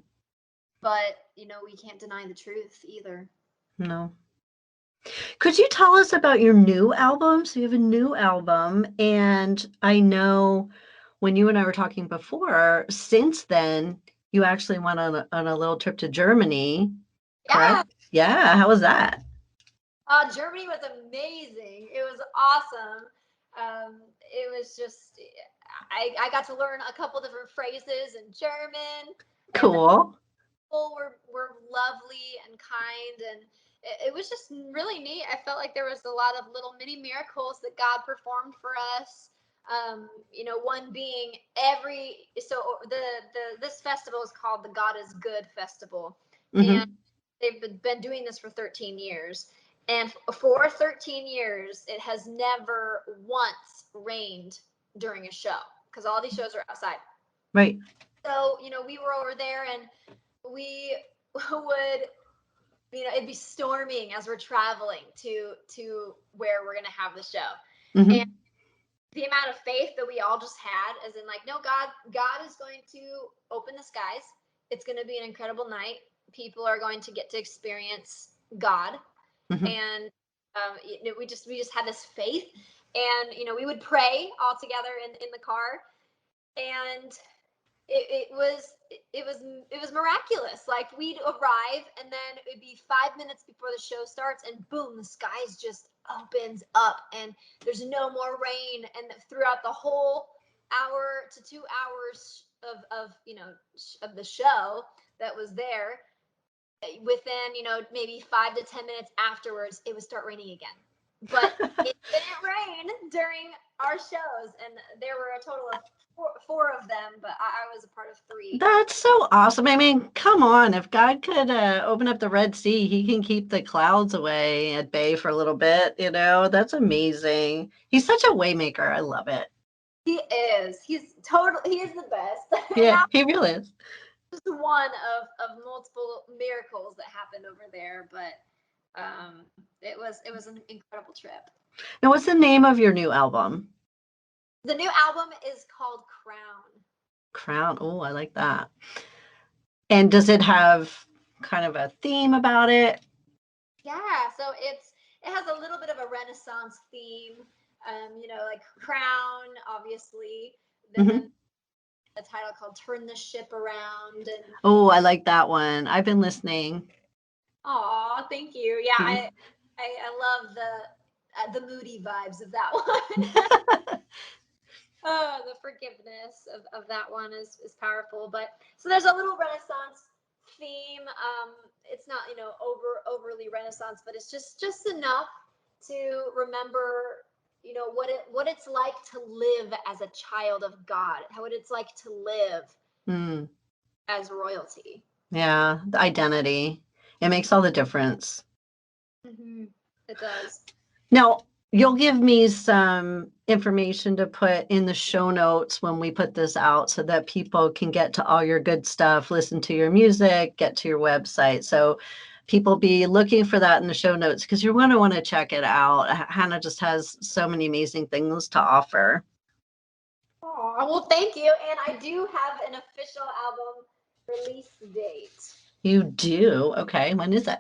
But we can't deny the truth either. No. Could you tell us about your new album? So you have a new album, and I know when you and I were talking before, since then, you actually went on a little trip to Germany, Yeah. correct? Yeah, how was that? Germany was amazing. It was awesome. It was just, I got to learn a couple different phrases in German, and the Cool. people were lovely and kind, and it was just really neat. I felt like there was a lot of little mini miracles that God performed for us. One being this festival is called the God is Good Festival, and Hmm. they've been doing this for 13 years. And for 13 years, it has never once rained during a show because all these shows are outside. Right. So, we were over there and we would, it'd be storming as we're traveling to where we're going to have the show. And Hmm. the amount of faith that we all just had, as in like, no, God is going to open the skies. It's going to be an incredible night. People are going to get to experience God. Hmm. And we just had this faith, and we would pray all together in the car, and it was miraculous. Like, we'd arrive, and then it'd be 5 minutes before the show starts, and boom, the skies just opens up, and there's no more rain. And throughout the whole hour to 2 hours of the show that was there, within maybe 5 to 10 minutes afterwards, it would start raining again. But it didn't rain during our shows, and there were a total of four of them, but I was a part of three. That's so awesome. I mean, come on. If God could open up the Red Sea, he can keep the clouds away at bay for a little bit, you know? That's amazing. He's such a waymaker. I love it. He is. He is the best. And Yeah, that he really is. was just one of multiple miracles that happened over there. But it was an incredible trip. Now, what's the name of your new album? The new album is called Crown. Crown. Oh, I like that. And does it have kind of a theme about it? Yeah, so it has a little bit of a Renaissance theme. Like Crown, obviously. Then Hmm. a title called "Turn the Ship Around," and Oh, I like that one. I've been listening. aw, thank you. Yeah, Yeah. I love the moody vibes of that one. Oh, the forgiveness of that one is powerful. But so there's a little Renaissance theme. It's not overly Renaissance, but it's just enough to remember what it's like to live as a child of God, what it's like to live Mm, as royalty. yeah, the identity. It makes all the difference. Hmm. It does. Now, you'll give me some information to put in the show notes when we put this out so that people can get to all your good stuff, listen to your music, get to your website. So people be looking for that in the show notes because you're going to want to check it out. Hannah just has so many amazing things to offer. Aw, well, thank you. And I do have an official album release date. You do? Okay. When is it?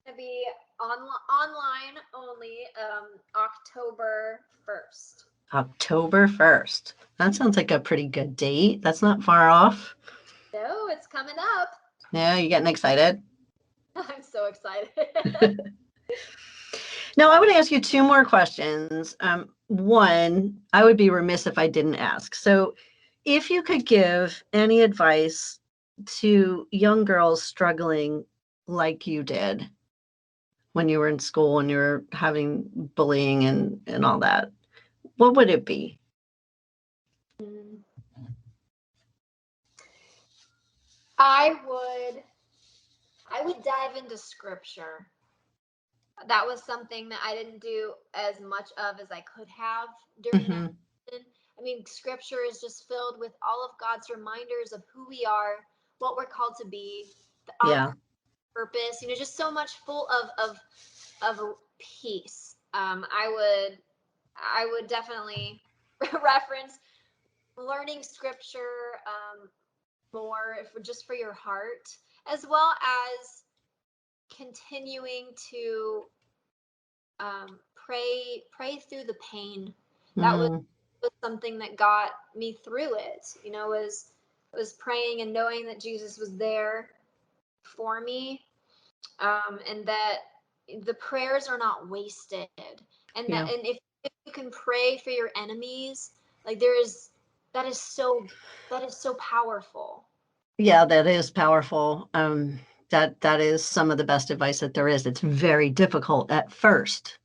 To be online only, October 1st. October 1st. That sounds like a pretty good date. That's not far off. So it's coming up. Yeah, you getting excited? I'm so excited. Now, I want to ask you two more questions. One, I would be remiss if I didn't ask. So, if you could give any advice to young girls struggling like you did when you were in school and you were having bullying and all that, what would it be? Mm. I would dive into scripture. That was something that I didn't do as much of as I could have during that Hmm. season. I mean, scripture is just filled with all of God's reminders of who we are, what we're called to be, our Yeah. purpose, just so much full of peace. I would definitely reference learning scripture, more just for your heart, as well as continuing to pray through the pain. That Mm, was something that got me through it. Was praying and knowing that Jesus was there for me, and that the prayers are not wasted, yeah. and if you can pray for your enemies, like there is that is so powerful. Yeah, that is powerful. That is some of the best advice that there is. It's very difficult at first,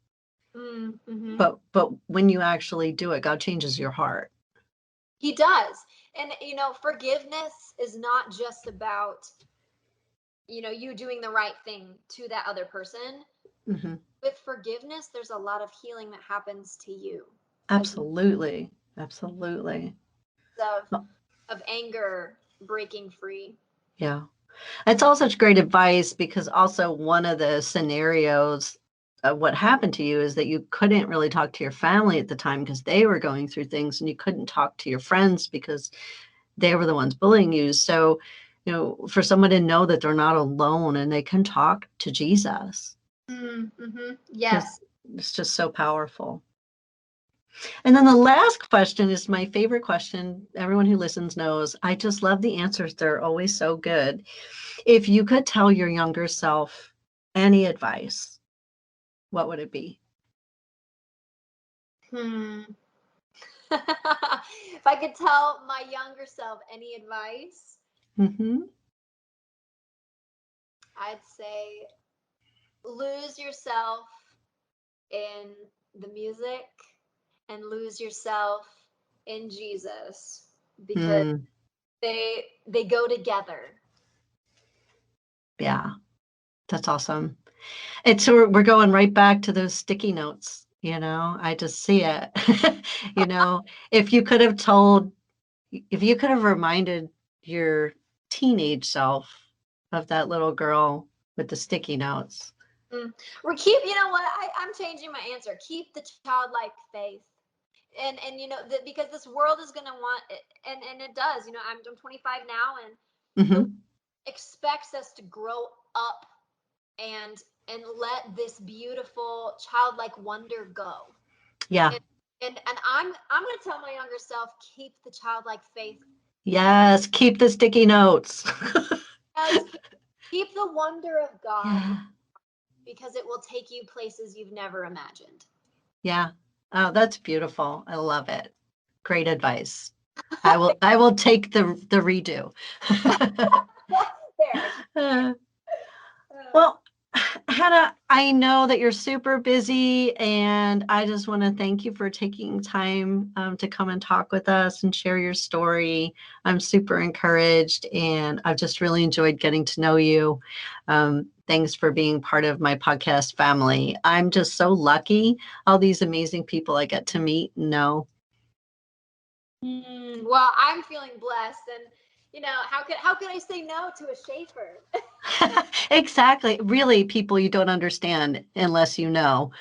Mm-hmm. but when you actually do it, God changes your heart. He does. And forgiveness is not just about you doing the right thing to that other person. Hmm. With forgiveness, there's a lot of healing that happens to you as Absolutely. Absolutely. of Well, anger breaking free. yeah. It's all such great advice because also one of the scenarios of what happened to you is that you couldn't really talk to your family at the time because they were going through things, and you couldn't talk to your friends because they were the ones bullying you. So, for someone to know that they're not alone and they can talk to Jesus, Mm-hmm. just Yes. it's just so powerful. And then the last question is my favorite question. Everyone who listens knows I just love the answers. They're always so good. If you could tell your younger self any advice, what would it be? Hmm. If I could tell my younger self any advice, Mm-hmm. I'd say lose yourself in the music and lose yourself in Jesus, because Mm, they go together. yeah, that's awesome. It's so we're going right back to those sticky notes. I just see it. you know, if you could have told, if you could have reminded your teenage self of that little girl with the sticky notes. Mm. We're keep. You know what? I'm changing my answer. Keep the childlike faith, and because this world is gonna want it, and it does. I'm 25 now, and the world Hmm. expects us to grow up and let this beautiful childlike wonder go. Yeah. And and I'm gonna tell my younger self, keep the childlike faith. Yes. Keep the sticky notes. Yes, keep the wonder of God, Yeah. because it will take you places you've never imagined. Yeah. Oh, that's beautiful. I love it. Great advice. I will take the redo. There. Uh, Uh, well, Hannah, I know that you're super busy, and I just want to thank you for taking time to come and talk with us and share your story. I'm super encouraged, and I've just really enjoyed getting to know you. Thanks for being part of my podcast family. I'm just so lucky, all these amazing people I get to meet and know. well, I'm feeling blessed, and how could I say no to a Schaefer? Exactly. Really, people you don't understand unless you know.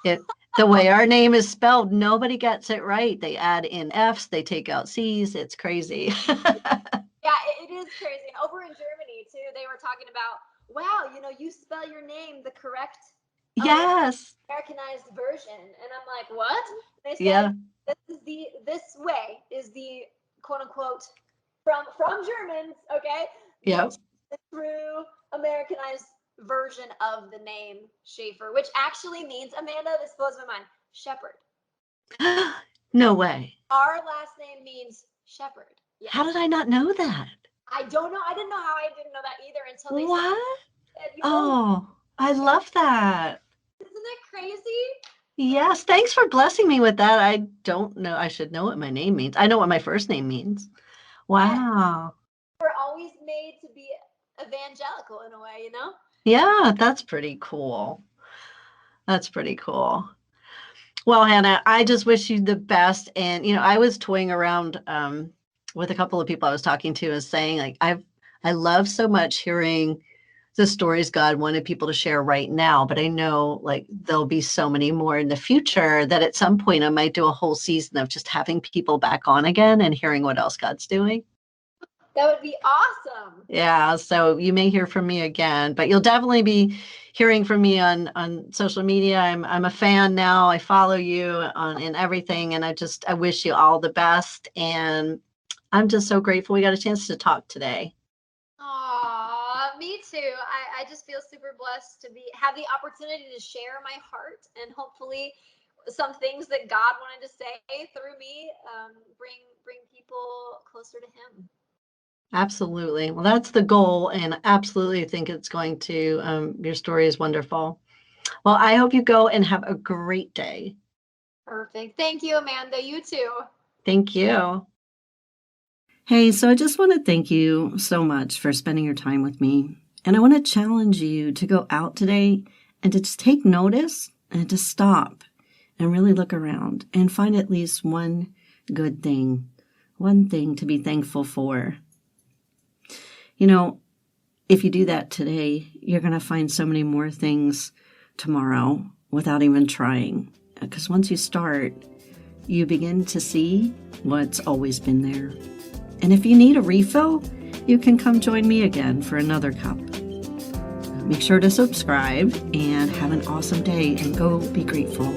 It the way our name is spelled, nobody gets it right. They add in F's, they take out C's. It's crazy. Yeah, it is crazy. And over in Germany too, they were talking about, wow, you spell your name the correct Yes. Americanized version, and I'm like, what? They said Yeah. this way is the quote unquote from Germans, okay? The Yep. true Americanized version of the name Schaefer, which actually means, Amanda, this blows my mind, shepherd. No way. Our last name means shepherd. How Yes. did I not know that? I don't know. I didn't know how I didn't know that either until they What? said, Oh, I love that. isn't that crazy? Yes. Thanks for blessing me with that. I don't know. I should know what my name means. I know what my first name means. And Wow. we're always made to be evangelical in a way. Yeah, that's pretty cool. That's pretty cool. Well, Hannah, I just wish you the best. And I was toying around with a couple of people I was talking to and saying, like, I love so much hearing the stories God wanted people to share right now, but I know like there'll be so many more in the future that at some point I might do a whole season of just having people back on again and hearing what else God's doing. That would be awesome. Yeah, so you may hear from me again, but you'll definitely be hearing from me on social media. I'm a fan now. I follow you on in everything, and I wish you all the best. And I'm just so grateful we got a chance to talk today. Aw, me too. I just feel super blessed to have the opportunity to share my heart, and hopefully some things that God wanted to say through me bring people closer to Him. Absolutely. Well, that's the goal, and absolutely think it's going to. Your story is wonderful. Well, I hope you go and have a great day. Perfect. Thank you, Amanda. You too. Thank you. Hey, so I just want to thank you so much for spending your time with me. And I want to challenge you to go out today and to just take notice and to stop and really look around and find at least one good thing, one thing to be thankful for. You know, if you do that today, you're going to find so many more things tomorrow without even trying. Because once you start, you begin to see what's always been there. And if you need a refill, you can come join me again for another cup. Make sure to subscribe and have an awesome day and go be grateful.